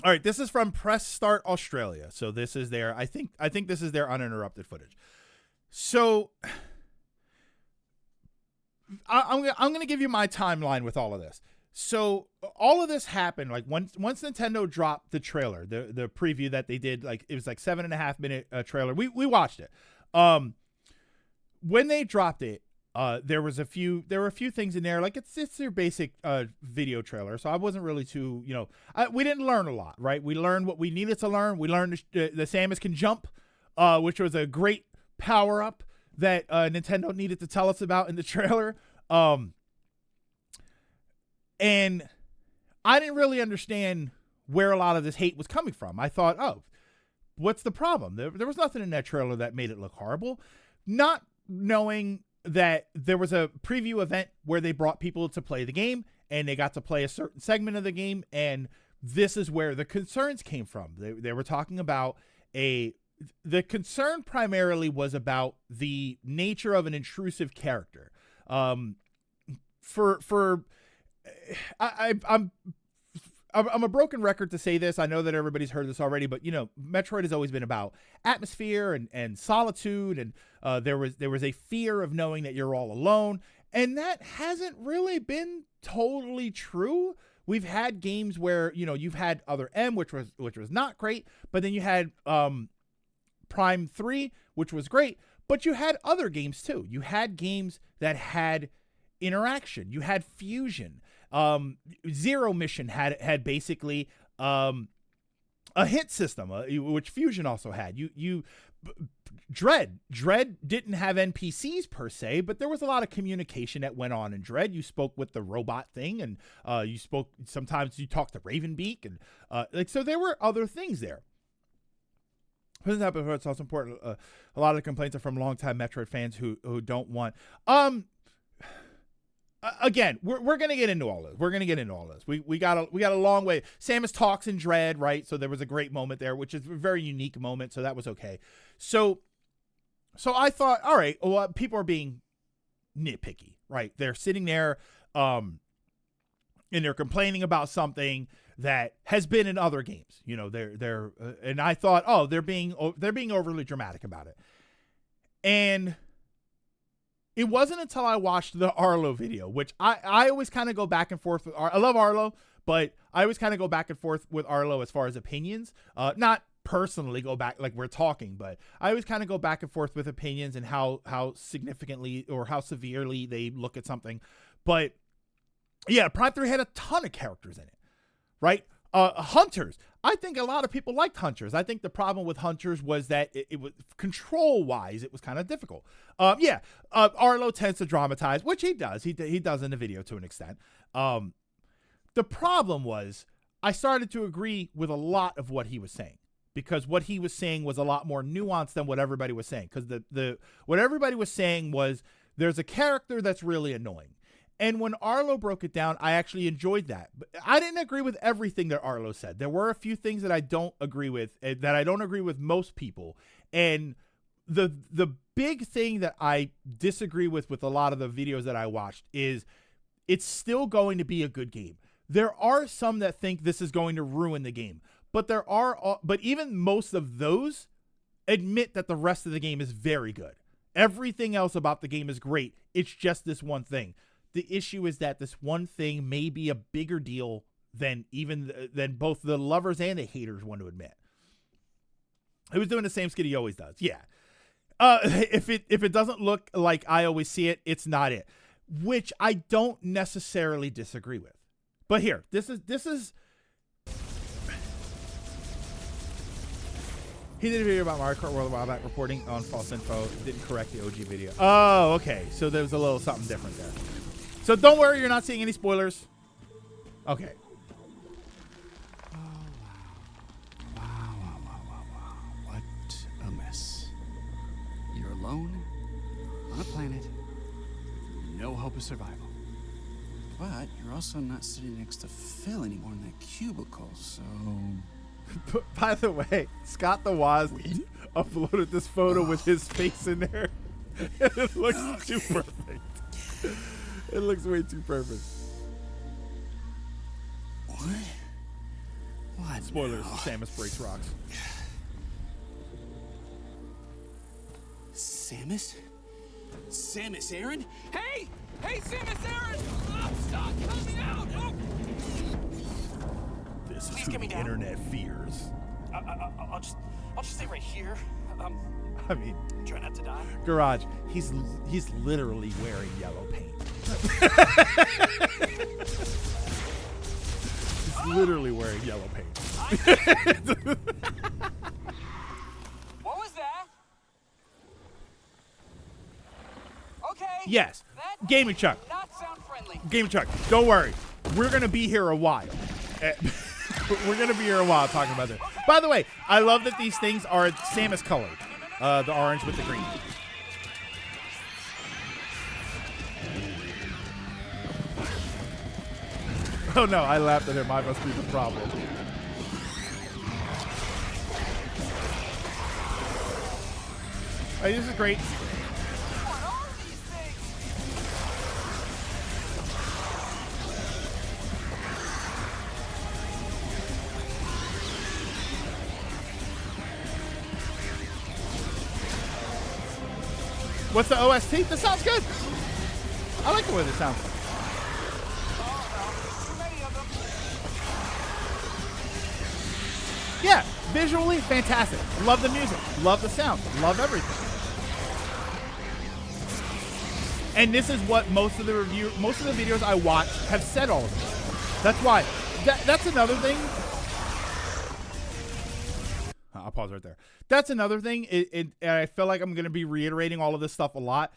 All right, this is from Press Start Australia. So this is their, I think this is their uninterrupted footage. So I'm going to give you my timeline with all of this. So all of this happened like once Nintendo dropped the trailer, the preview that they did, like it was like 7.5 minute trailer. We watched it. When they dropped it, there were a few things in there, like it's their basic video trailer. So I wasn't really too, we didn't learn a lot, right? We learned what we needed to learn. We learned the Samus can jump, which was a great power up that Nintendo needed to tell us about in the trailer. And I didn't really understand where a lot of this hate was coming from. I thought, oh, what's the problem? There was nothing in that trailer that made it look horrible. Not knowing that there was a preview event where they brought people to play the game and they got to play a certain segment of the game. And this is where the concerns came from. They were talking about the concern primarily was about the nature of an intrusive character. I'm a broken record to say this. I know that everybody's heard this already, but Metroid has always been about atmosphere and solitude, and there was a fear of knowing that you're all alone, and that hasn't really been totally true. We've had games where you've had Other M, which was not great, but then you had Prime 3, which was great, but you had other games too. You had games that had interaction. You had fusion. Zero Mission had basically a hit system, which Fusion also had. Dread didn't have NPCs per se, but there was a lot of communication that went on in Dread. You spoke with the robot thing, and sometimes you talked to Ravenbeak, and so there were other things there. It's also important. A lot of the complaints are from longtime Metroid fans who don't want. Again, we're gonna get into all this. We got a long way. Samus talks in Dread, right? So there was a great moment there, which is a very unique moment. So that was okay. So I thought, all right, well, people are being nitpicky, right? They're sitting there, and they're complaining about something that has been in other games. And I thought, oh, they're being overly dramatic about it, and it wasn't until I watched the Arlo video, which I always kind of go back and forth with. I love Arlo, but I always kind of go back and forth with Arlo as far as opinions. Not personally go back like we're talking, but I always kind of go back and forth with opinions and how significantly or how severely they look at something. But yeah, Prime 3 had a ton of characters in it, right? Hunters. I think a lot of people liked Hunters. I think the problem with Hunters was that it was control-wise, it was kind of difficult. Arlo tends to dramatize, which he does. He does in the video to an extent. The problem was I started to agree with a lot of what he was saying, because what he was saying was a lot more nuanced than what everybody was saying. Because what everybody was saying was there's a character that's really annoying. And when Arlo broke it down, I actually enjoyed that. But I didn't agree with everything that Arlo said. There were a few things that I don't agree with, that I don't agree with most people. And the big thing that I disagree with a lot of the videos that I watched is it's still going to be a good game. There are some that think this is going to ruin the game. But even most of those admit that the rest of the game is very good. Everything else about the game is great. It's just this one thing. The issue is that this one thing may be a bigger deal than both the lovers and the haters want to admit. He was doing the same skit he always does. Yeah. If it doesn't look like I always see it, it's not it. Which I don't necessarily disagree with. But here, this is he did a video about Mario Kart World a while back reporting on false info. Didn't correct the OG video. Oh, okay. So there was a little something different there. So don't worry, you're not seeing any spoilers. Okay. Oh, wow. What a mess. You're alone on a planet with no hope of survival. But you're also not sitting next to Phil anymore in that cubicle, so... By the way, Scott the Waz uploaded this photo with his face in there. It looks too perfect. It looks way too perfect. What? What? Spoilers, now? Samus breaks rocks. Samus? Samus Aran? Hey! Hey, Samus Aran! Oh, stop! Help me out! Oh. This is Please who get me the down. internet fears. I'll just stay right here. I mean, Try not to die. Garage, he's literally wearing yellow paint. He's literally wearing yellow paint. What was that? Okay. Yes, That Gaming Chuck. did not sound friendly. Gaming Chuck, don't worry. We're gonna be here a while. We're gonna be here a while talking about this. By the way, I love that these things are Samus colored. The orange with the green. Oh no, I laughed at him. I must be the problem. Hey, this is great. What are these things? What's the OST? This sounds good. I like the way this sounds. Too many of them. Yeah, visually fantastic. Love the music. Love the sound. Love everything. And this is what most of the videos I watch have said all of this. That's why. That's another thing. I'll pause right there. That's another thing. And I feel like I'm going to be reiterating all of this stuff a lot.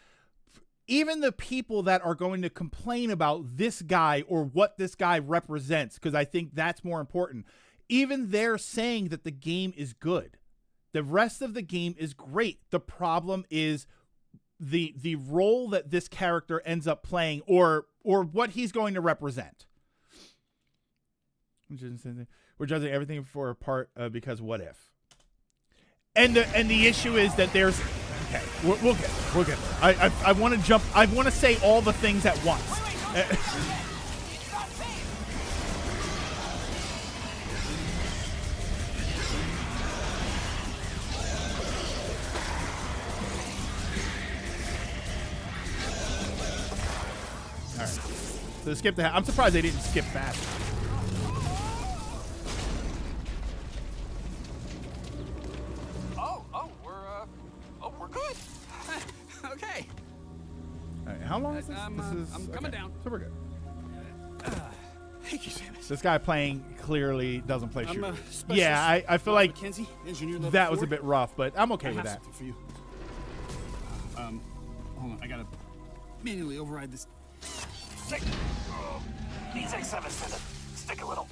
Even the people that are going to complain about this guy or what this guy represents, because I think that's more important, even they're saying that the game is good. The rest of the game is great. The problem is the role that this character ends up playing or what he's going to represent. We're judging everything for a part because what if? And the issue is that there's okay. We'll get. I want to jump. I want to say all the things at once. All right. So skip the. I'm surprised they didn't skip fast. We're good. Okay. All right, how long is this? I'm coming down. So we're good. Thank you, Samus. This guy playing clearly doesn't play I'm shooters. a specialist. Yeah, I feel like Mackenzie, engineer level that was 4. a bit rough, but I'm okay I with have that. something for you. Hold on. I gotta manually override this. These X7 stick a little.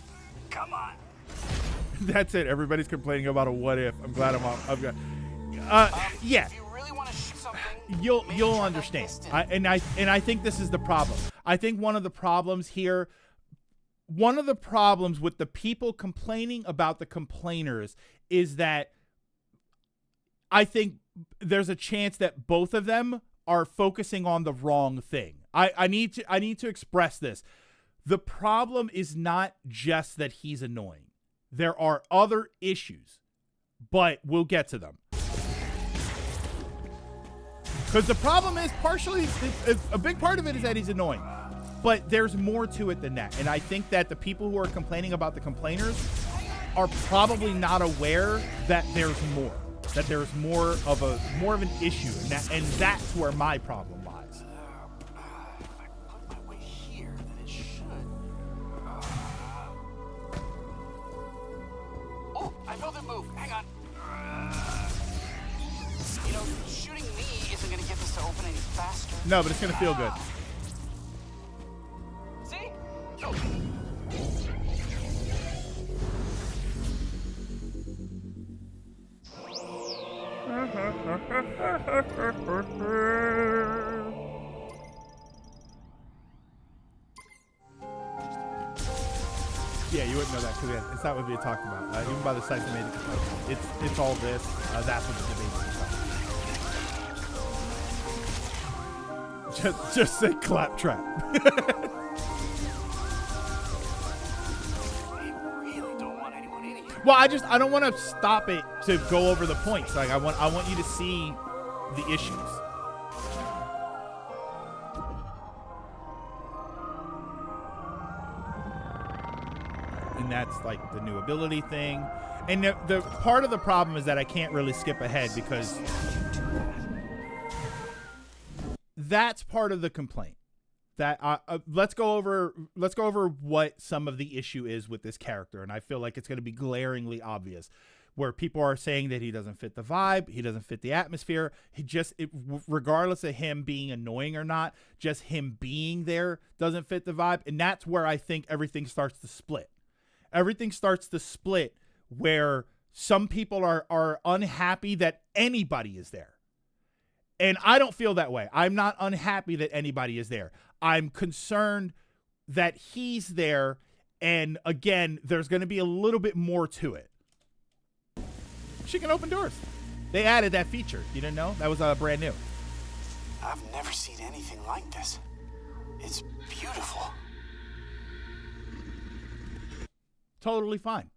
Come on. That's it. Everybody's complaining about a what if. I'm glad I'm got. Yeah. If you really want to shoot something, You'll maybe try that understand. piston. I think this is the problem. I think one of the problems here, one of the problems with the people complaining about the complainers is that I think there's a chance that both of them are focusing on the wrong thing. I need to express this. The problem is not just that he's annoying. There are other issues, but we'll get to them. Because the problem is partially, a big part of it is that he's annoying. But there's more to it than that. And I think that the people who are complaining about the complainers are probably not aware that there's more. That there's more of an issue. And that's where my problem lies. If I put my weight here, then it should. Oh, I felt it move. Hang on. You know, shooting me isn't going to get this to open any faster. No, but it's going to feel good. See? Oh. Yeah, you wouldn't know that because it's not what we talked about. Even by the sites that made it, it's all this. That's what the debate is about. Just say claptrap. We really don't want anyone in Well, I don't want to stop it to go over the points. Like I want you to see the issues. And that's like the new ability thing. And the part of the problem is that I can't really skip ahead because that's part of the complaint. That let's go over what some of the issue is with this character, and I feel like it's going to be glaringly obvious, where people are saying that he doesn't fit the vibe, he doesn't fit the atmosphere. Regardless of him being annoying or not, just him being there doesn't fit the vibe, and that's where I think everything starts to split. Everything starts to split where some people are unhappy that anybody is there. And I don't feel that way. I'm not unhappy that anybody is there. I'm concerned that he's there, and again, there's going to be a little bit more to it. She can open doors. They added that feature. You didn't know? That was brand new. I've never seen anything like this. It's beautiful. Totally fine.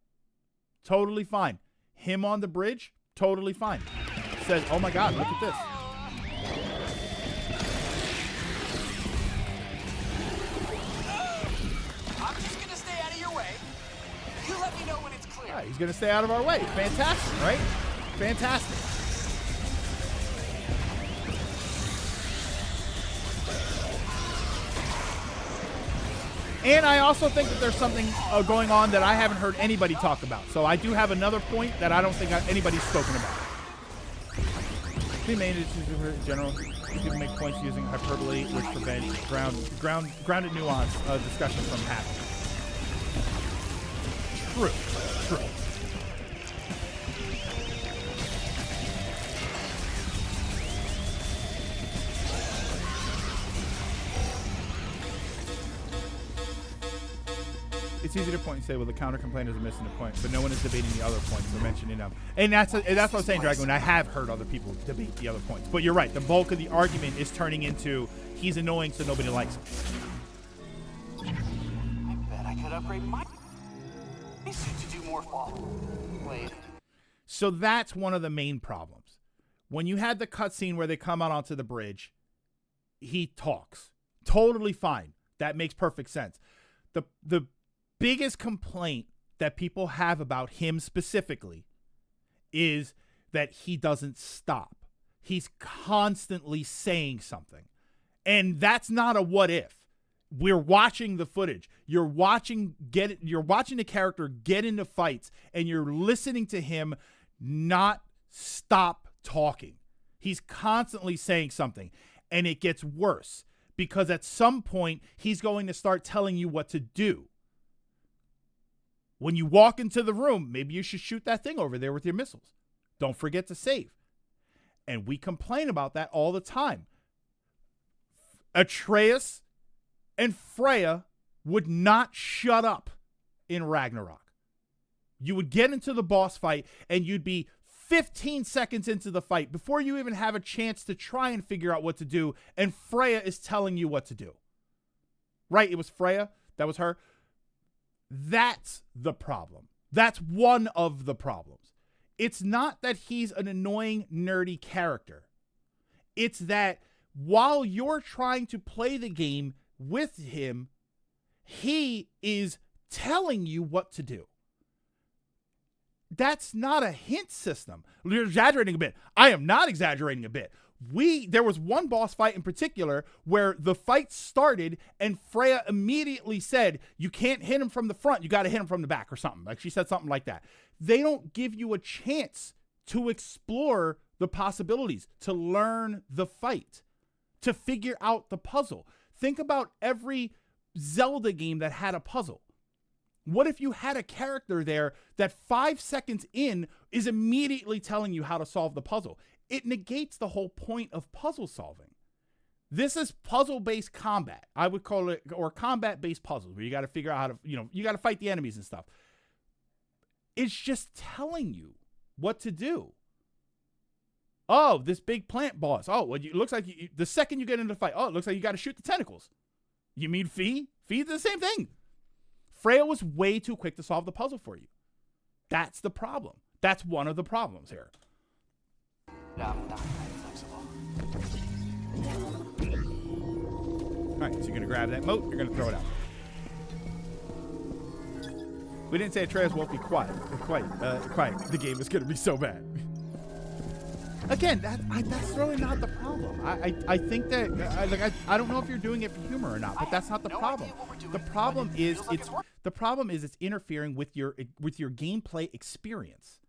Totally fine. Him on the bridge, totally fine. Says, oh my God, look at this. I'm just gonna stay out of your way. You let me know when it's clear. Right, he's going to stay out of our way. Fantastic, right? Fantastic. And I also think that there's something going on that I haven't heard anybody talk about. So I do have another point that I don't think anybody's spoken about. The main issues in general, people make points using hyperbole, which prevents grounded nuance discussion from happening. True. It's easy to point and say, well, the counter complainers are missing the point, but no one is debating the other points or mentioning them. And that's what I'm saying, Dragon. I have heard other people debate the other points. But you're right. The bulk of the argument is turning into he's annoying, so nobody likes him. I bet I could upgrade my suit to do more fall. Wait. So that's one of the main problems. When you had the cutscene where they come out onto the bridge, he talks. Totally fine. That makes perfect sense. The biggest complaint that people have about him specifically is that he doesn't stop. He's constantly saying something. And that's not a what if. We're watching the footage. You're watching the character get into fights, and you're listening to him not stop talking. He's constantly saying something, and it gets worse because at some point he's going to start telling you what to do. When you walk into the room, maybe you should shoot that thing over there with your missiles. Don't forget to save. And we complain about that all the time. Atreus and Freya would not shut up in Ragnarok. You would get into the boss fight and you'd be 15 seconds into the fight before you even have a chance to try and figure out what to do, and Freya is telling you what to do. Right? It was Freya. That was her. That's the problem. That's one of the problems. It's not that he's an annoying, nerdy character. It's that while you're trying to play the game with him, he is telling you what to do. That's not a hint system. You're exaggerating a bit. I am not exaggerating a bit. There was one boss fight in particular where the fight started and Freya immediately said, you can't hit him from the front, you got to hit him from the back or something. Like she said something like that. They don't give you a chance to explore the possibilities, to learn the fight, to figure out the puzzle. Think about every Zelda game that had a puzzle. What if you had a character there that 5 seconds in is immediately telling you how to solve the puzzle? It negates the whole point of puzzle solving. This is puzzle-based combat. I would call it, or combat-based puzzles, where you got to figure out how to, you got to fight the enemies and stuff. It's just telling you what to do. Oh, this big plant boss. Oh, well, it looks like the second you get into the fight, it looks like you got to shoot the tentacles. You mean Fee? Fee's the same thing. Freya was way too quick to solve the puzzle for you. That's the problem. That's one of the problems here. I'm not flexible. All right, so you're going to grab that moat. You're going to throw it out. We didn't say Atreus won't be quiet. Quiet. The game is going to be so bad. Again, that's really not the problem. I think that I don't know if you're doing it for humor or not, but that's not the problem. The problem is it's interfering with your gameplay experience.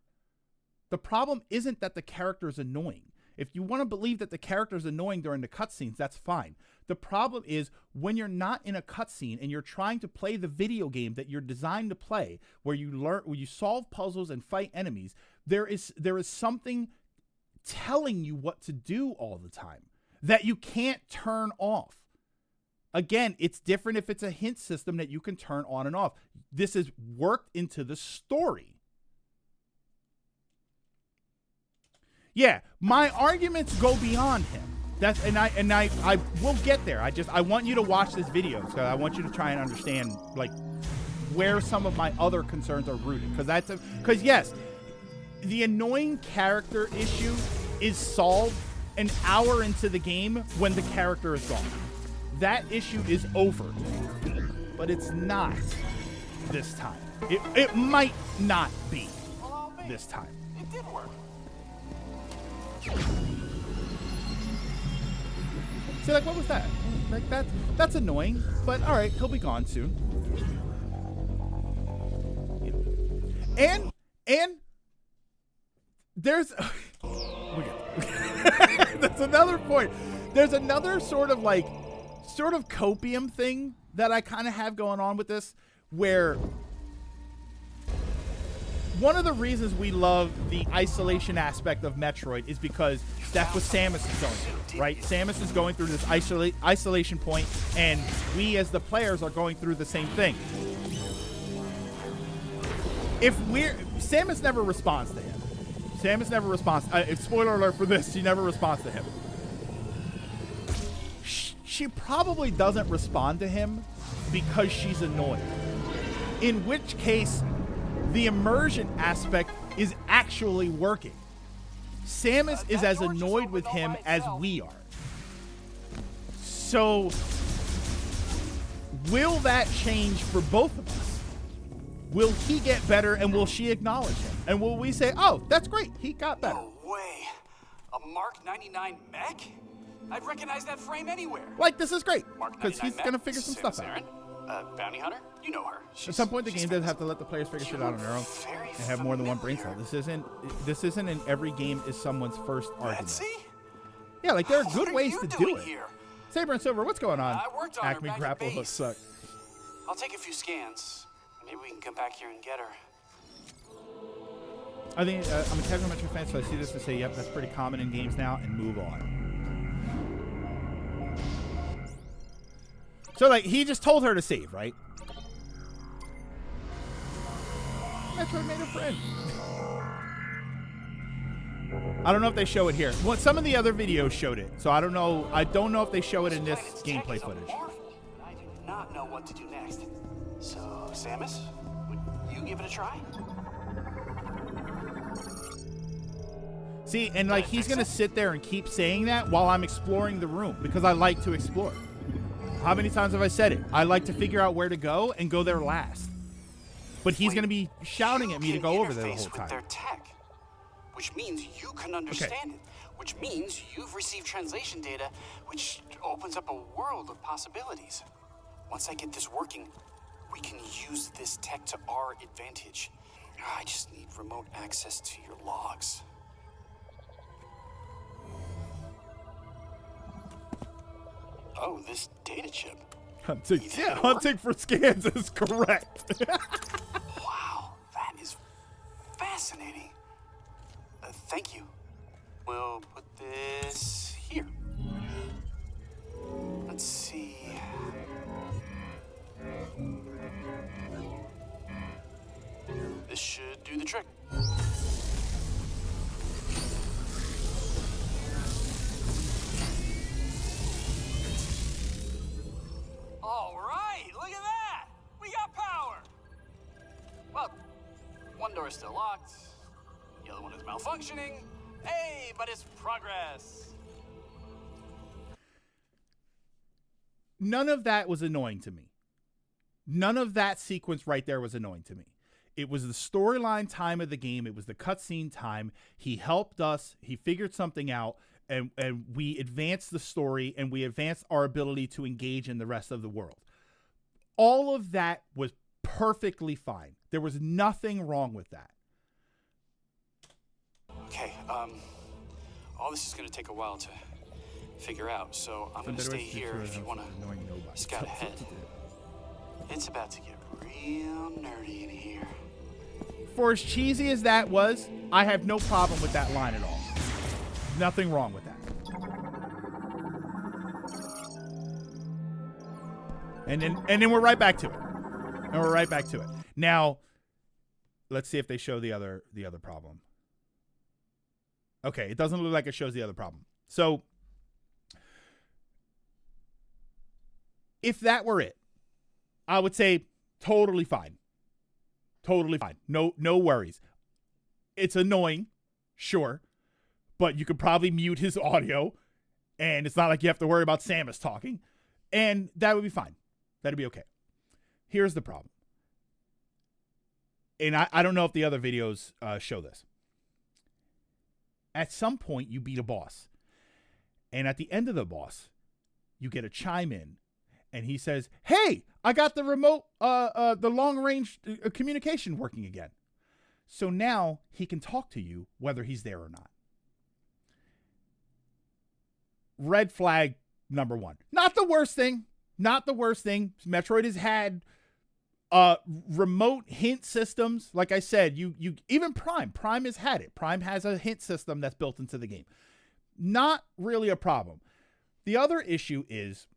The problem isn't that the character is annoying. If you want to believe that the character is annoying during the cutscenes, that's fine. The problem is when you're not in a cutscene and you're trying to play the video game that you're designed to play, where you solve puzzles and fight enemies, there is something telling you what to do all the time that you can't turn off. Again, it's different if it's a hint system that you can turn on and off. This is worked into the story. Yeah, my arguments go beyond him. I will get there. I want you to watch this video, so I want you to try and understand like where some of my other concerns are rooted. Because yes, the annoying character issue is solved an hour into the game when the character is gone. That issue is over, but it's not this time. It might not be this time. It did work. See, like, what was that? Like, that's annoying, but all right, he'll be gone soon. And there's that's another point. There's another sort of copium thing that I kind of have going on with this, where one of the reasons we love the isolation aspect of Metroid is because that's what Samus is going through, right? Samus is going through this isolation point, and we as the players are going through the same thing. Samus never responds to him. Samus never responds. Spoiler alert for this, she never responds to him. She probably doesn't respond to him because she's annoyed. In which case, the immersion aspect is actually working. Samus is as annoyed with him as we are. So, will that change for both of us? Will he get better and will she acknowledge him? And will we say, oh, that's great, he got better? No way. A Mark 99 mech? I'd recognize that frame anywhere. Like, this is great, Mark because 99 he's going to figure some Samus stuff out. Aran, bounty hunter? You know her. At some point, the game does have to let the players figure shit out on their own and have more than one brain cell. This isn't in every game is someone's first argument. Betsy? Yeah, like, there are good ways to do it. Here? Saber and Silver, what's going on? I worked on her Acme back at grapple base. hooks suck. I'll take a few scans. Maybe we can come back here and get her. I think I'm a casual Metro fan, so I see this and say, yep, that's pretty common in games now, and move on. So, like, he just told her to save, right? Metroid made a friend. I don't know if they show it here. Well, some of the other videos showed it, so I don't know. I don't know if they show it in this gameplay footage. I do not know what to do next. So, Samus, would you give it a try? See, and like he's gonna sit there and keep saying that while I'm exploring the room because I like to explore. How many times have I said it? I like to figure out where to go and go there last. But he's gonna be shouting at me to go over there the whole time. With their tech, which means you can understand it, which means you've received translation data, which opens up a world of possibilities. Once I get this working, we can use this tech to our advantage. I just need remote access to your logs. Oh, this data chip. Hunting, yeah, hunting for scans is correct. Wow, that is fascinating. Thank you. We'll put this here. Let's see. This should do the trick. All right, look at that. We got power. Well, 1 door's still locked. The other one is malfunctioning. Hey, but it's progress. None of that was annoying to me. None of that sequence right there was annoying to me. It was the storyline time of the game. It was the cutscene time. He helped us. He figured something out, and we advanced the story, and we advanced our ability to engage in the rest of the world. All of that was perfectly fine. There was nothing wrong with that. Okay, all this is going to take a while to figure out, so I'm going to stay here if you want to scout ahead. It's about to get real nerdy in here. For as cheesy as that was, I have no problem with that line at all. Nothing wrong with that. And then we're right back to it. Now, let's see if they show the other problem. Okay, it doesn't look like it shows the other problem. So, if that were it, I would say totally fine. Totally fine. No worries. It's annoying, sure, but you could probably mute his audio, and it's not like you have to worry about Samus talking, and that would be fine. That'd be okay. Here's the problem. And I don't know if the other videos show this. At some point, you beat a boss. And at the end of the boss, you get a chime in. And he says, hey, I got the remote, the long-range communication working again. So now he can talk to you whether he's there or not. Red flag number one. Not the worst thing. Metroid has had remote hint systems. Like I said, you even Prime has had it. Prime has a hint system that's built into the game. Not really a problem. The other issue is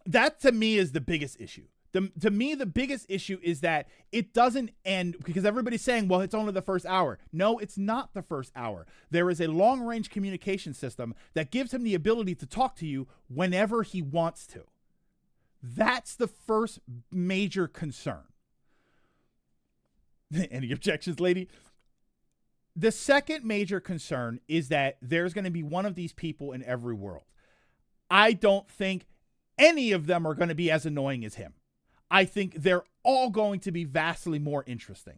that, to me, is the biggest issue. To me, the biggest issue is that it doesn't end because everybody's saying, well, it's only the first hour. No, it's not the first hour. There is a long-range communication system that gives him the ability to talk to you whenever he wants to. That's the first major concern. Any objections, lady? The second major concern is that there's going to be one of these people in every world. I don't think any of them are going to be as annoying as him. I think they're all going to be vastly more interesting.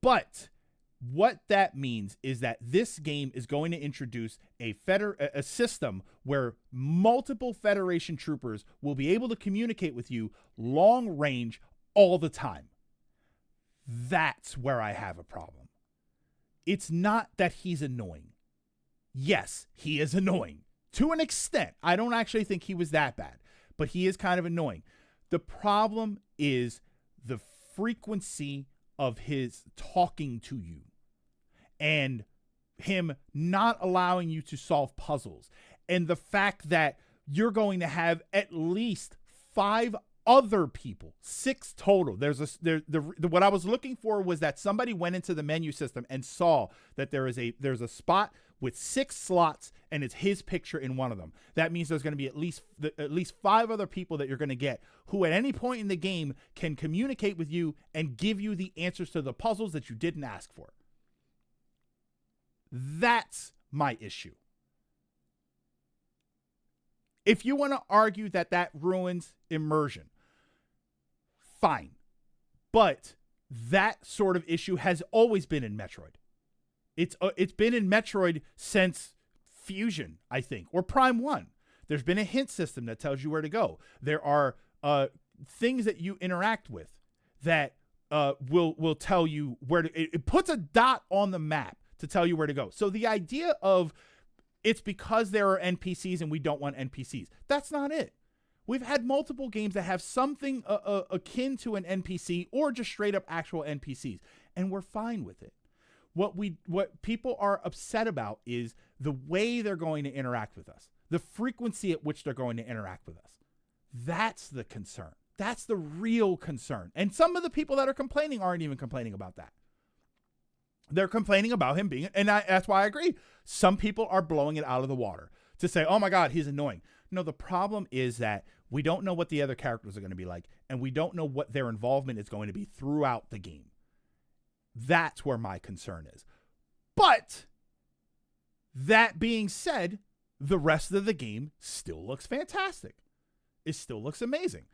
But what that means is that this game is going to introduce a system where multiple Federation troopers will be able to communicate with you long range all the time. That's where I have a problem. It's not that he's annoying. Yes, he is annoying. To an extent. I don't actually think he was that bad, but he is kind of annoying. The problem is the frequency of his talking to you and him not allowing you to solve puzzles, and the fact that you're going to have at least 5 other people, 6 total. What I was looking for was that somebody went into the menu system and saw that there's a spot with 6 slots, and it's his picture in one of them. That means there's going to be at least 5 other people that you're going to get who at any point in the game can communicate with you and give you the answers to the puzzles that you didn't ask for. That's my issue. If you want to argue that ruins immersion, fine. But that sort of issue has always been in Metroid. It's been in Metroid since Fusion, I think, or Prime 1. There's been a hint system that tells you where to go. There are things that you interact with that will tell you where to. It puts a dot on the map to tell you where to go. So the idea of it's because there are NPCs and we don't want NPCs, that's not it. We've had multiple games that have something akin to an NPC or just straight up actual NPCs, and we're fine with it. What people are upset about is the way they're going to interact with us, the frequency at which they're going to interact with us. That's the concern. That's the real concern. And some of the people that are complaining aren't even complaining about that. They're complaining about him being, and that's why I agree. Some people are blowing it out of the water to say, oh my God, he's annoying. No, the problem is that we don't know what the other characters are going to be like, and we don't know what their involvement is going to be throughout the game. That's where my concern is. But that being said, the rest of the game still looks fantastic. It still looks amazing.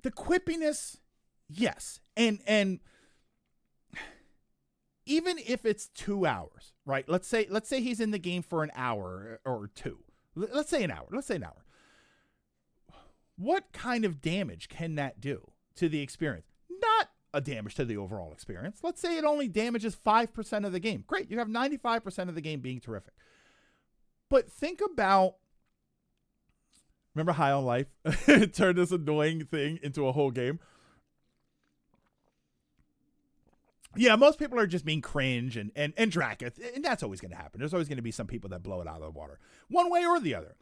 The quippiness, yes. And even if it's 2 hours, right? Let's say he's in the game for an hour or two. Let's say an hour. What kind of damage can that do to the experience? Not a damage to the overall experience. Let's say it only damages 5% of the game. Great, you have 95% of the game being terrific. But think about, remember High on Life? It turned this annoying thing into a whole game. Yeah, most people are just being cringe and Dracketh, and that's always going to happen. There's always going to be some people that blow it out of the water, one way or the other.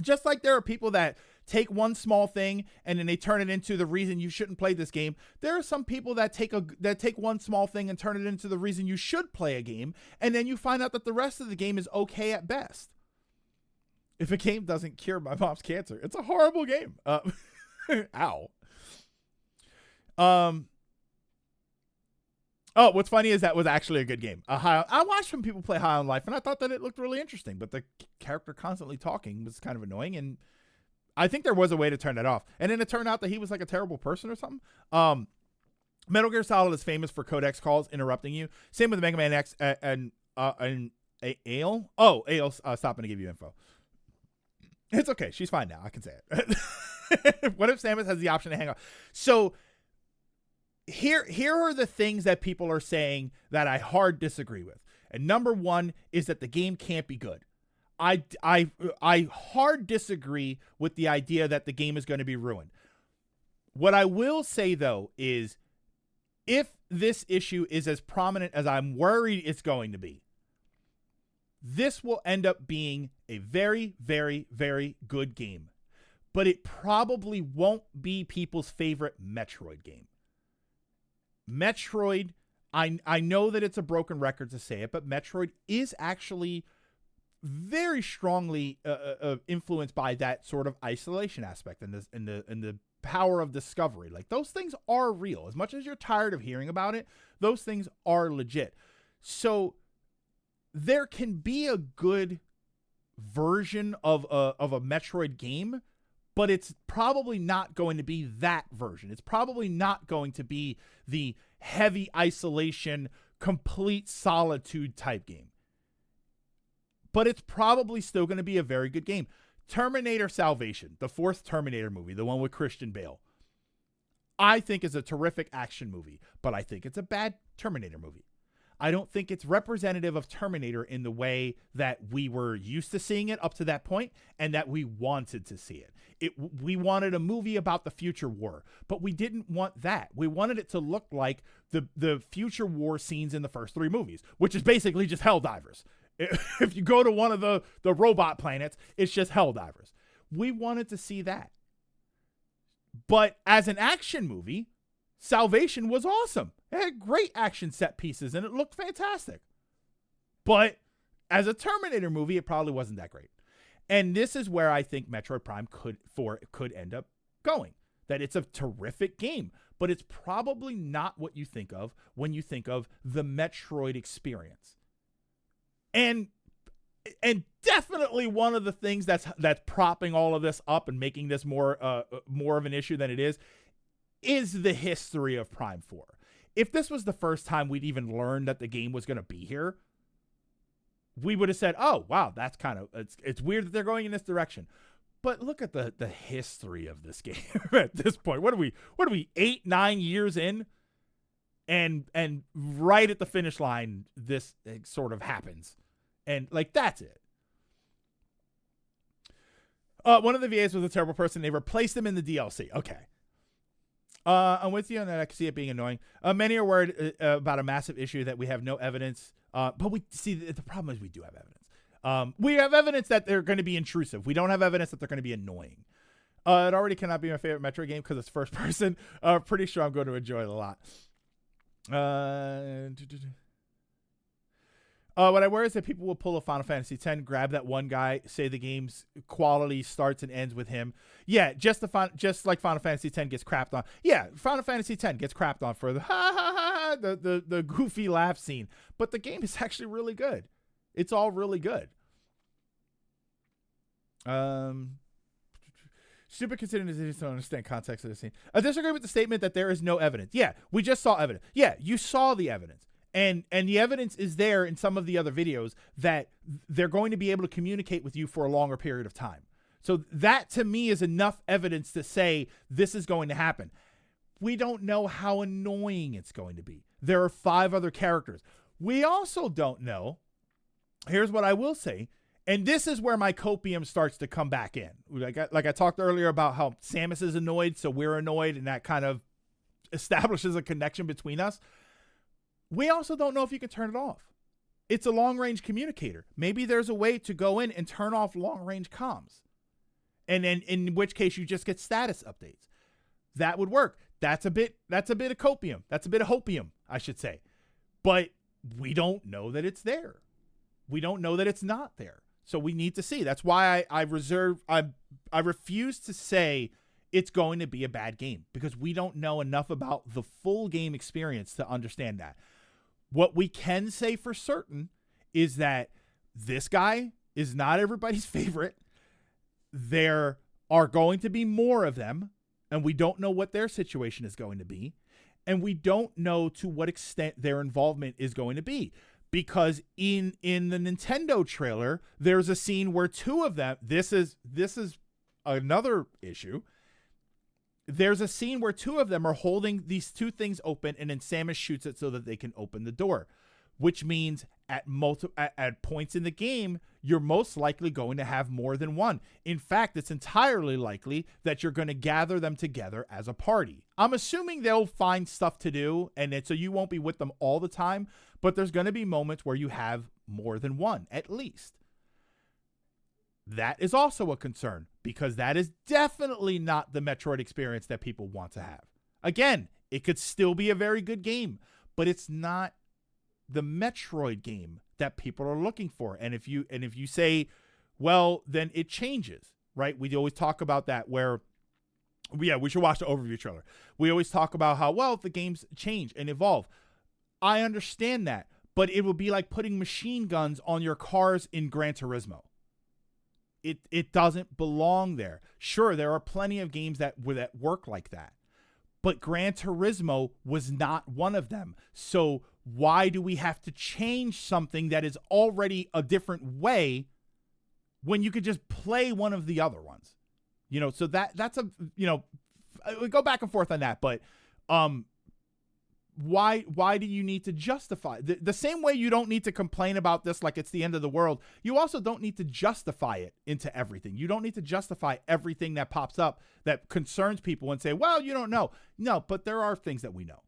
Just like there are people that take one small thing and then they turn it into the reason you shouldn't play this game. There are some people that take one small thing and turn it into the reason you should play a game, and then you find out that the rest of the game is okay at best. If a game doesn't cure my mom's cancer, it's a horrible game. Ow. Oh, what's funny is that was actually a good game. I watched some people play High on Life, and I thought that it looked really interesting, but the character constantly talking was kind of annoying, and I think there was a way to turn that off. And then it turned out that he was like a terrible person or something. Metal Gear Solid is famous for codex calls interrupting you. Same with Mega Man X and Ale. Oh, Ale stopping to give you info. It's okay. She's fine now. I can say it. What if Samus has the option to hang up? So here are the things that people are saying that I hard disagree with. And number one is that the game can't be good. I hard disagree with the idea that the game is going to be ruined. What I will say, though, is if this issue is as prominent as I'm worried it's going to be, this will end up being a very, very, very good game. But it probably won't be people's favorite Metroid game. Metroid, I know that it's a broken record to say it, but Metroid is actually very strongly influenced by that sort of isolation aspect and the power of discovery. Like, those things are real. As much as you're tired of hearing about it, those things are legit. So there can be a good version of a Metroid game, but it's probably not going to be that version. It's probably not going to be the heavy isolation, complete solitude type game. But it's probably still going to be a very good game. Terminator Salvation, the fourth Terminator movie, the one with Christian Bale, I think is a terrific action movie, but I think it's a bad Terminator movie. I don't think it's representative of Terminator in the way that we were used to seeing it up to that point and that we wanted to see it. We wanted a movie about the future war, but we didn't want that. We wanted it to look like the future war scenes in the first three movies, which is basically just Helldivers. If you go to one of the robot planets, it's just Helldivers. We wanted to see that. But as an action movie, Salvation was awesome. It had great action set pieces and it looked fantastic. But as a Terminator movie, it probably wasn't that great. And this is where I think Metroid Prime could end up going. That it's a terrific game, but it's probably not what you think of when you think of the Metroid experience. And definitely one of the things that's propping all of this up and making this more of an issue than it is the history of Prime 4. If this was the first time we'd even learned that the game was going to be here, we would have said, oh, wow, that's kind of, it's weird that they're going in this direction. But look at the history of this game at this point. What are we 8-9 years in? And right at the finish line, this sort of happens. And, like, that's it. One of the VAs was a terrible person. They replaced him in the DLC. Okay. I'm with you on that. I can see it being annoying. Many are worried about a massive issue that we have no evidence. But we see the problem is we do have evidence. We have evidence that they're going to be intrusive. We don't have evidence that they're going to be annoying. It already cannot be my favorite Metroid game because it's first person. Pretty sure I'm going to enjoy it a lot. What I worry is that people will pull a Final Fantasy X, grab that one guy, say the game's quality starts and ends with him. Yeah, just like Final Fantasy X gets crapped on. Yeah, Final Fantasy X gets crapped on for the had the goofy laugh scene, but the game is actually really good. It's all really good. Stupid considering they don't understand context of the scene. I disagree with the statement that there is no evidence. Yeah, we just saw evidence. Yeah, you saw the evidence. And the evidence is there in some of the other videos that they're going to be able to communicate with you for a longer period of time. So that to me is enough evidence to say this is going to happen. We don't know how annoying it's going to be. There are 5 other characters. We also don't know. Here's what I will say. And this is where my copium starts to come back in. Like I talked earlier about how Samus is annoyed, so we're annoyed, and that kind of establishes a connection between us. We also don't know if you can turn it off. It's a long-range communicator. Maybe there's a way to go in and turn off long-range comms. And then in which case you just get status updates. That would work. That's a bit of copium. That's a bit of hopium, I should say. But we don't know that it's there. We don't know that it's not there. So we need to see. That's why I refuse to say it's going to be a bad game, because we don't know enough about the full game experience to understand that. What we can say for certain is that this guy is not everybody's favorite. There are going to be more of them, and we don't know what their situation is going to be. And we don't know to what extent their involvement is going to be. Because in the Nintendo trailer, there's a scene where 2 of them, this is another issue. There's a scene where 2 of them are holding these 2 things open, and then Samus shoots it so that they can open the door, which means at points in the game, you're most likely going to have more than one. In fact, it's entirely likely that you're going to gather them together as a party. I'm assuming they'll find stuff to do, and so you won't be with them all the time, but there's going to be moments where you have more than one, at least. That is also a concern, because that is definitely not the Metroid experience that people want to have. Again, it could still be a very good game, but it's not the Metroid game that people are looking for. And if you say, well, then it changes, right? We always talk about that where, yeah, we should watch the overview trailer. We always talk about how, well, the games change and evolve. I understand that, but it would be like putting machine guns on your cars in Gran Turismo. It doesn't belong there. Sure, there are plenty of games that work like that, but Gran Turismo was not one of them. So why do we have to change something that is already a different way when you could just play one of the other ones? You know, so that's a, you know, we go back and forth on that, but why do you need to justify the same way you don't need to complain about this like it's the end of the world? You also don't need to justify it into everything. You don't need to justify everything that pops up that concerns people and say, well, you don't know. No, but there are things that we know.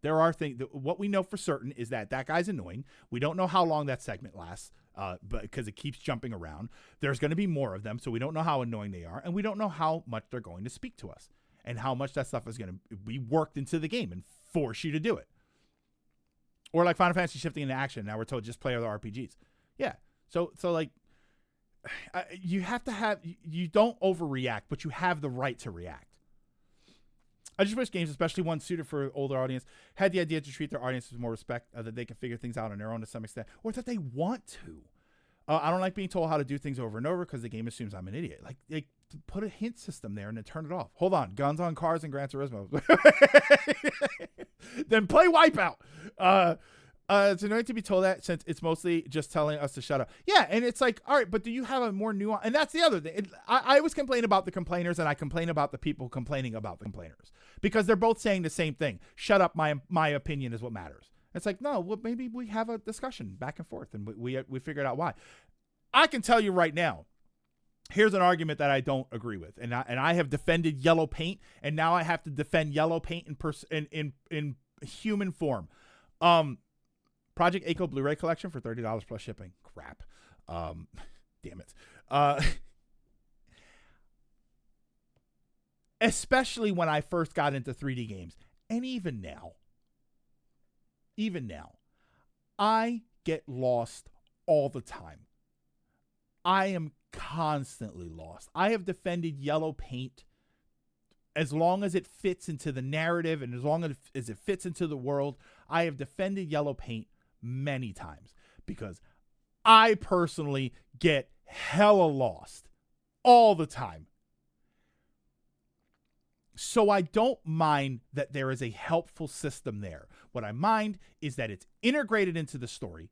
There are things that what we know for certain is that guy's annoying. We don't know how long that segment lasts, but because it keeps jumping around. There's going to be more of them, so we don't know how annoying they are, and we don't know how much they're going to speak to us and how much that stuff is going to be worked into the game and force you to do it. Or like Final Fantasy shifting into action. Now we're told just play other RPGs. Yeah. So like you have to have, you don't overreact, but you have the right to react. I just wish games, especially ones suited for an older audience, had the idea to treat their audiences with more respect, that they can figure things out on their own to some extent, or that they want to. I don't like being told how to do things over and over because the game assumes I'm an idiot. Like put a hint system there and then turn it off. Hold on, guns on cars in Gran Turismo. Then play Wipeout. It's annoying to be told that since it's mostly just telling us to shut up. Yeah, and it's like, all right, but do you have a more nuance? And that's the other thing. I always complain about the complainers, and I complain about the people complaining about the complainers because they're both saying the same thing. Shut up, my opinion is what matters. It's like, no, well, maybe we have a discussion back and forth, and we figured out why. I can tell you right now, here's an argument that I don't agree with, and I have defended yellow paint, and now I have to defend yellow paint in human form. Project Echo Blu-ray collection for $30 plus shipping. Crap. Damn it. Especially when I first got into 3D games, and even now, I get lost all the time. I am constantly lost. I have defended yellow paint as long as it fits into the narrative and as long as it fits into the world. I have defended yellow paint many times because I personally get hella lost all the time. So I don't mind that there is a helpful system there. What I mind is that it's integrated into the story.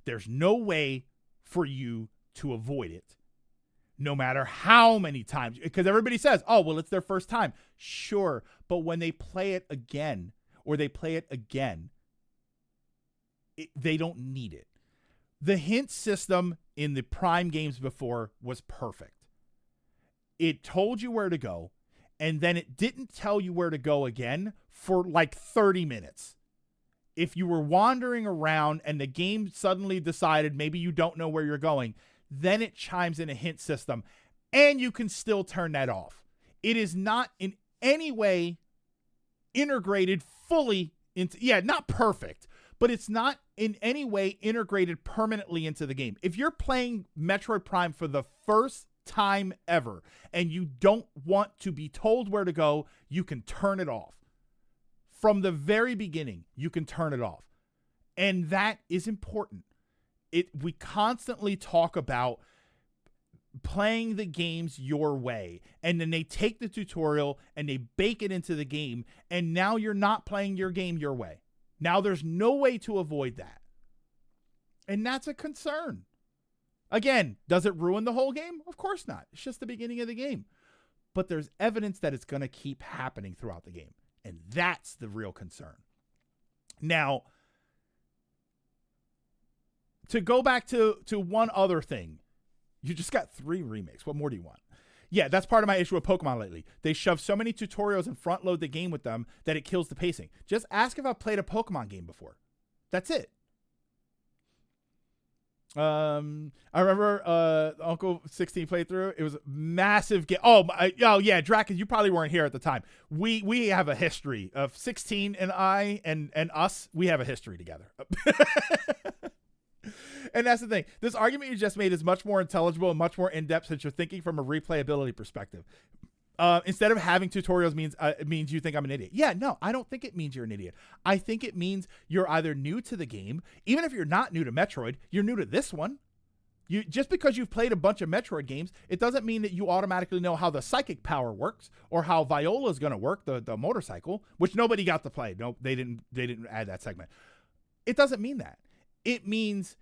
There's no way for you to avoid it, no matter how many times, because everybody says, oh, well, it's their first time. Sure, but when they play it again, they don't need it. The hint system in the Prime games before was perfect. It told you where to go, and then it didn't tell you where to go again for like 30 minutes. If you were wandering around and the game suddenly decided maybe you don't know where you're going, then it chimes in a hint system, and you can still turn that off. It is not in any way integrated fully into, not perfect, but it's not in any way integrated permanently into the game. If you're playing Metroid Prime for the first time ever and you don't want to be told where to go, you can turn it off. From the very beginning, you can turn it off. And that is important. We constantly talk about playing the games your way, and then they take the tutorial and they bake it into the game, and now you're not playing your game your way. Now there's no way to avoid that. And that's a concern. Again, does it ruin the whole game? Of course not. It's just the beginning of the game. But there's evidence that it's going to keep happening throughout the game. And that's the real concern. Now, to go back to one other thing, you just got 3 remakes. What more do you want? Yeah, that's part of my issue with Pokemon lately. They shove so many tutorials and front load the game with them that it kills the pacing. Just ask if I've played a Pokemon game before. That's it. I remember Uncle 16 playthrough. It was a massive game. Oh yeah, Draken, you probably weren't here at the time. We have a history of 16 and I and us. We have a history together. And that's the thing. This argument you just made is much more intelligible and much more in-depth since you're thinking from a replayability perspective. Instead of having tutorials means you think I'm an idiot. Yeah, no, I don't think it means you're an idiot. I think it means you're either new to the game. Even if you're not new to Metroid, you're new to this one. Just because you've played a bunch of Metroid games, it doesn't mean that you automatically know how the psychic power works or how Viola's going to work, the motorcycle, which nobody got to play. No, they didn't add that segment. It doesn't mean that. It means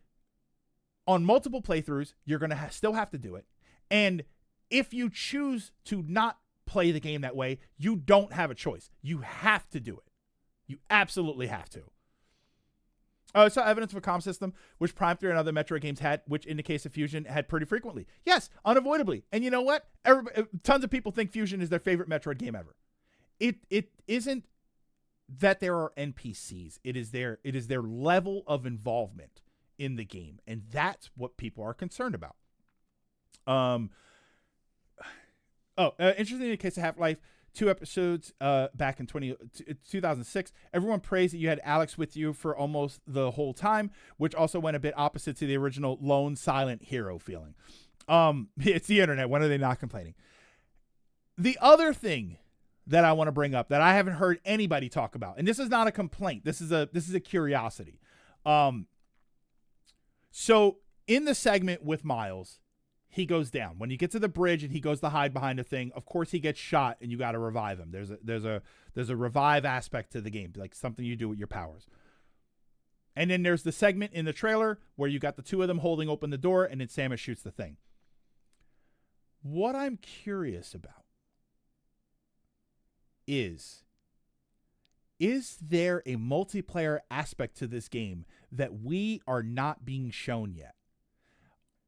on multiple playthroughs, you're going to still have to do it. And if you choose to not play the game that way, you don't have a choice. You have to do it. You absolutely have to. I saw evidence of a comm system, which Prime 3 and other Metroid games had, which in the case of Fusion had pretty frequently. Yes, unavoidably. And you know what? Tons of people think Fusion is their favorite Metroid game ever. It isn't that there are NPCs. It is their level of involvement in the game, and that's what people are concerned about. Interesting in the case of Half-Life, 2 episodes back in 2006. Everyone praised that you had Alex with you for almost the whole time, which also went a bit opposite to the original lone silent hero feeling. It's the internet. When are they not complaining? The other thing that I want to bring up that I haven't heard anybody talk about, and this is not a complaint. This is a curiosity. So in the segment with Miles, he goes down. When you get to the bridge and he goes to hide behind a thing, of course he gets shot and you got to revive him. There's a revive aspect to the game, like something you do with your powers. And then there's the segment in the trailer where you got the 2 of them holding open the door and then Samus shoots the thing. What I'm curious about is there a multiplayer aspect to this game that we are not being shown yet?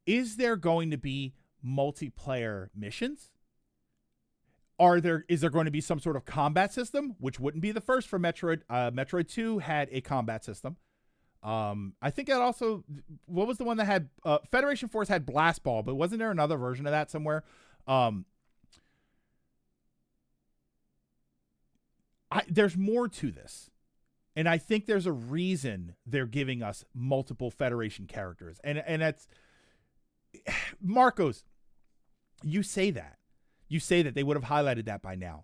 Is there going to be multiplayer missions? Is there going to be some sort of combat system, which wouldn't be the first for Metroid? Metroid 2 had a combat system. I think that also, what was the one that had, Federation Force had Blast Ball, but wasn't there another version of that somewhere? There's more to this. And I think there's a reason they're giving us multiple Federation characters. And that's, Marcos, you say that. You say that they would have highlighted that by now.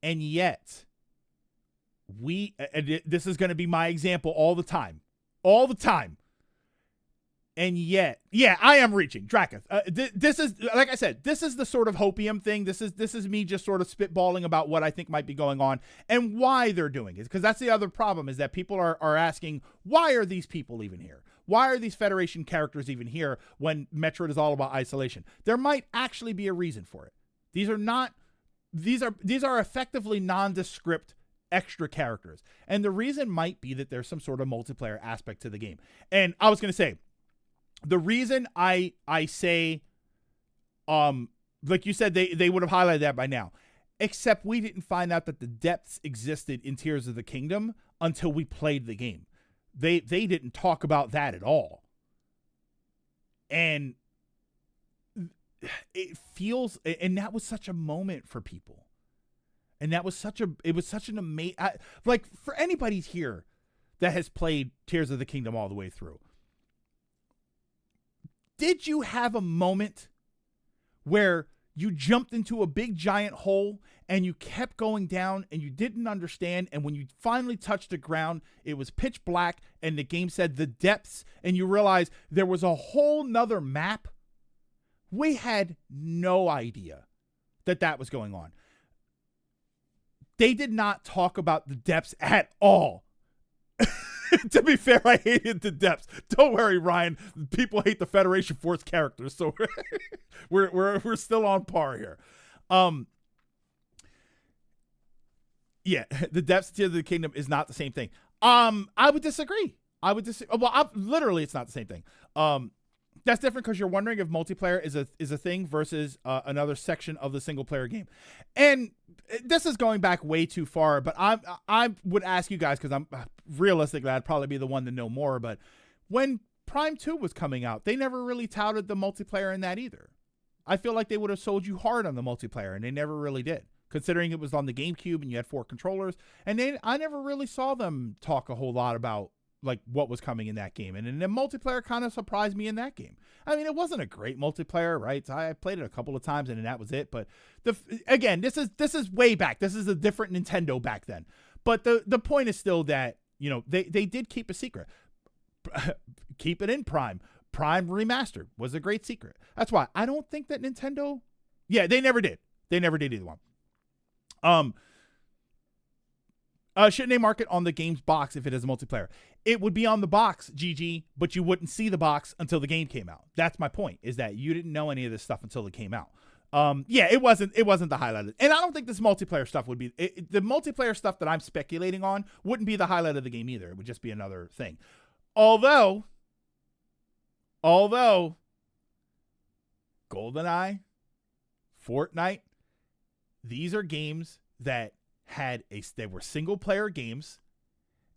And yet, this is going to be my example all the time. All the time. And yet, yeah, I am reaching. Drakath. This is, like I said, this is the sort of hopium thing. This is me just sort of spitballing about what I think might be going on and why they're doing it. Because that's the other problem, is that people are asking, why are these people even here? Why are these Federation characters even here when Metroid is all about isolation? There might actually be a reason for it. These are effectively nondescript extra characters. And the reason might be that there's some sort of multiplayer aspect to the game. And I was going to say, the reason I say, like you said, they would have highlighted that by now, except we didn't find out that the depths existed in Tears of the Kingdom until we played the game. They didn't talk about that at all. And it feels, and that was such a moment for people. And it was such an amazing, like, for anybody here that has played Tears of the Kingdom all the way through, did you have a moment where you jumped into a big giant hole and you kept going down and you didn't understand, and when you finally touched the ground, it was pitch black and the game said the depths, and you realized there was a whole nother map? We had no idea that was going on. They did not talk about the depths at all. To be fair, I hated the depths. Don't worry, Ryan. People hate the Federation Force characters, so we're still on par here. Yeah, the depths of Tears of the Kingdom is not the same thing. I would disagree. Well, literally, it's not the same thing. That's different because you're wondering if multiplayer is a thing versus another section of the single player game. And this is going back way too far, but I would ask you guys, because I'm realistically, I'd probably be the one to know more, but when Prime 2 was coming out, they never really touted the multiplayer in that either. I feel like they would have sold you hard on the multiplayer, and they never really did, considering it was on the GameCube and you had 4 controllers. And I never really saw them talk a whole lot about like what was coming in that game. And the multiplayer kind of surprised me in that game. I mean, it wasn't a great multiplayer, right? I played it a couple of times and that was it. But again, this is way back. This is a different Nintendo back then. But the point is still that, you know, they did keep a secret. Keep it in Prime. Prime Remastered was a great secret. That's why I don't think that Nintendo, yeah, they never did. They never did either one. Shouldn't they mark it on the game's box if it has a multiplayer? It would be on the box, GG, but you wouldn't see the box until the game came out. That's my point, is that you didn't know any of this stuff until it came out. Yeah, it wasn't the highlight. And I don't think this multiplayer stuff would be, the multiplayer stuff that I'm speculating on wouldn't be the highlight of the game either. It would just be another thing. Although GoldenEye, Fortnite, these are games that they were single player games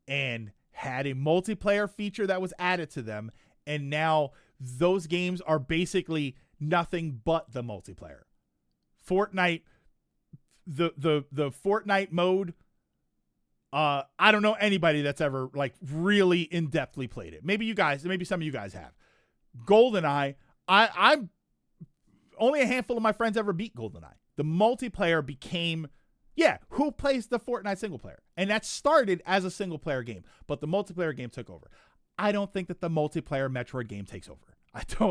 and had a multiplayer feature that was added to them, and now those games are basically nothing but the multiplayer. Fortnite, the Fortnite mode, I don't know anybody that's ever like really in-depthly played it. Maybe some of you guys have. GoldenEye, I'm only a handful of my friends ever beat GoldenEye. The multiplayer became, yeah, who plays the Fortnite single player? And that started as a single player game, but the multiplayer game took over. I don't think that the multiplayer Metroid game takes over.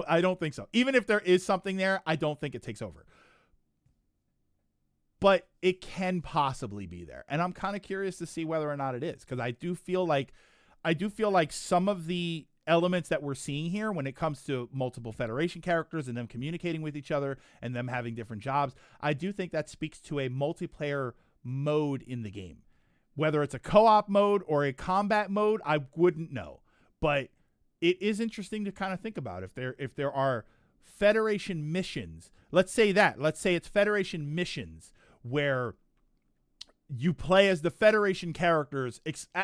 I don't think so. Even if there is something there, I don't think it takes over. But it can possibly be there. And I'm kind of curious to see whether or not it is, because I do feel like some of the elements that we're seeing here when it comes to multiple Federation characters and them communicating with each other and them having different jobs, I do think that speaks to a multiplayer mode in the game. Whether it's a co-op mode or a combat mode, I wouldn't know. But it is interesting to kind of think about if there are Federation missions. Let's say it's Federation missions where you play as the Federation characters,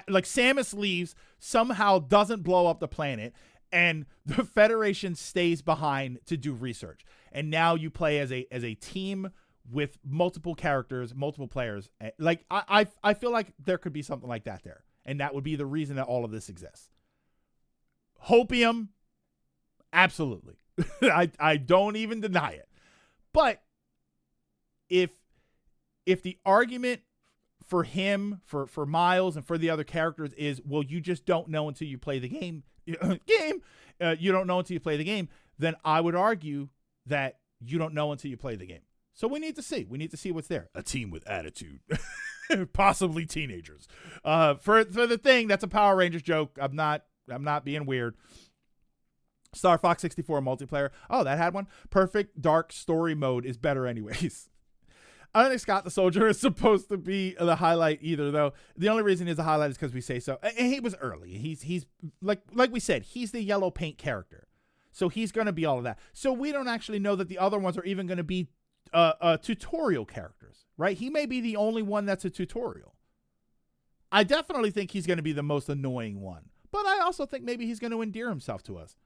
like Samus leaves, somehow doesn't blow up the planet, and the Federation stays behind to do research. And now you play as a team with multiple characters, multiple players. Like I feel like there could be something like that there, and that would be the reason that all of this exists. Hopium, absolutely. I don't even deny it. But if the argument for him, for Miles, and for the other characters is, well, you just don't know until you play the game. You don't know until you play the game. Then I would argue that you don't know until you play the game. So we need to see. We need to see what's there. A team with attitude. Possibly teenagers. For the thing, that's a Power Rangers joke. I'm not being weird. Star Fox 64 multiplayer. Oh, that had one. Perfect dark story mode is better anyways. I don't think Scott the Soldier is supposed to be the highlight either, though. The only reason he's a highlight is because we say so. And he was early. He's like we said, he's the yellow paint character. So he's going to be all of that. So we don't actually know that the other ones are even going to be tutorial characters, right? He may be the only one that's a tutorial. I definitely think he's going to be the most annoying one. But I also think maybe he's going to endear himself to us.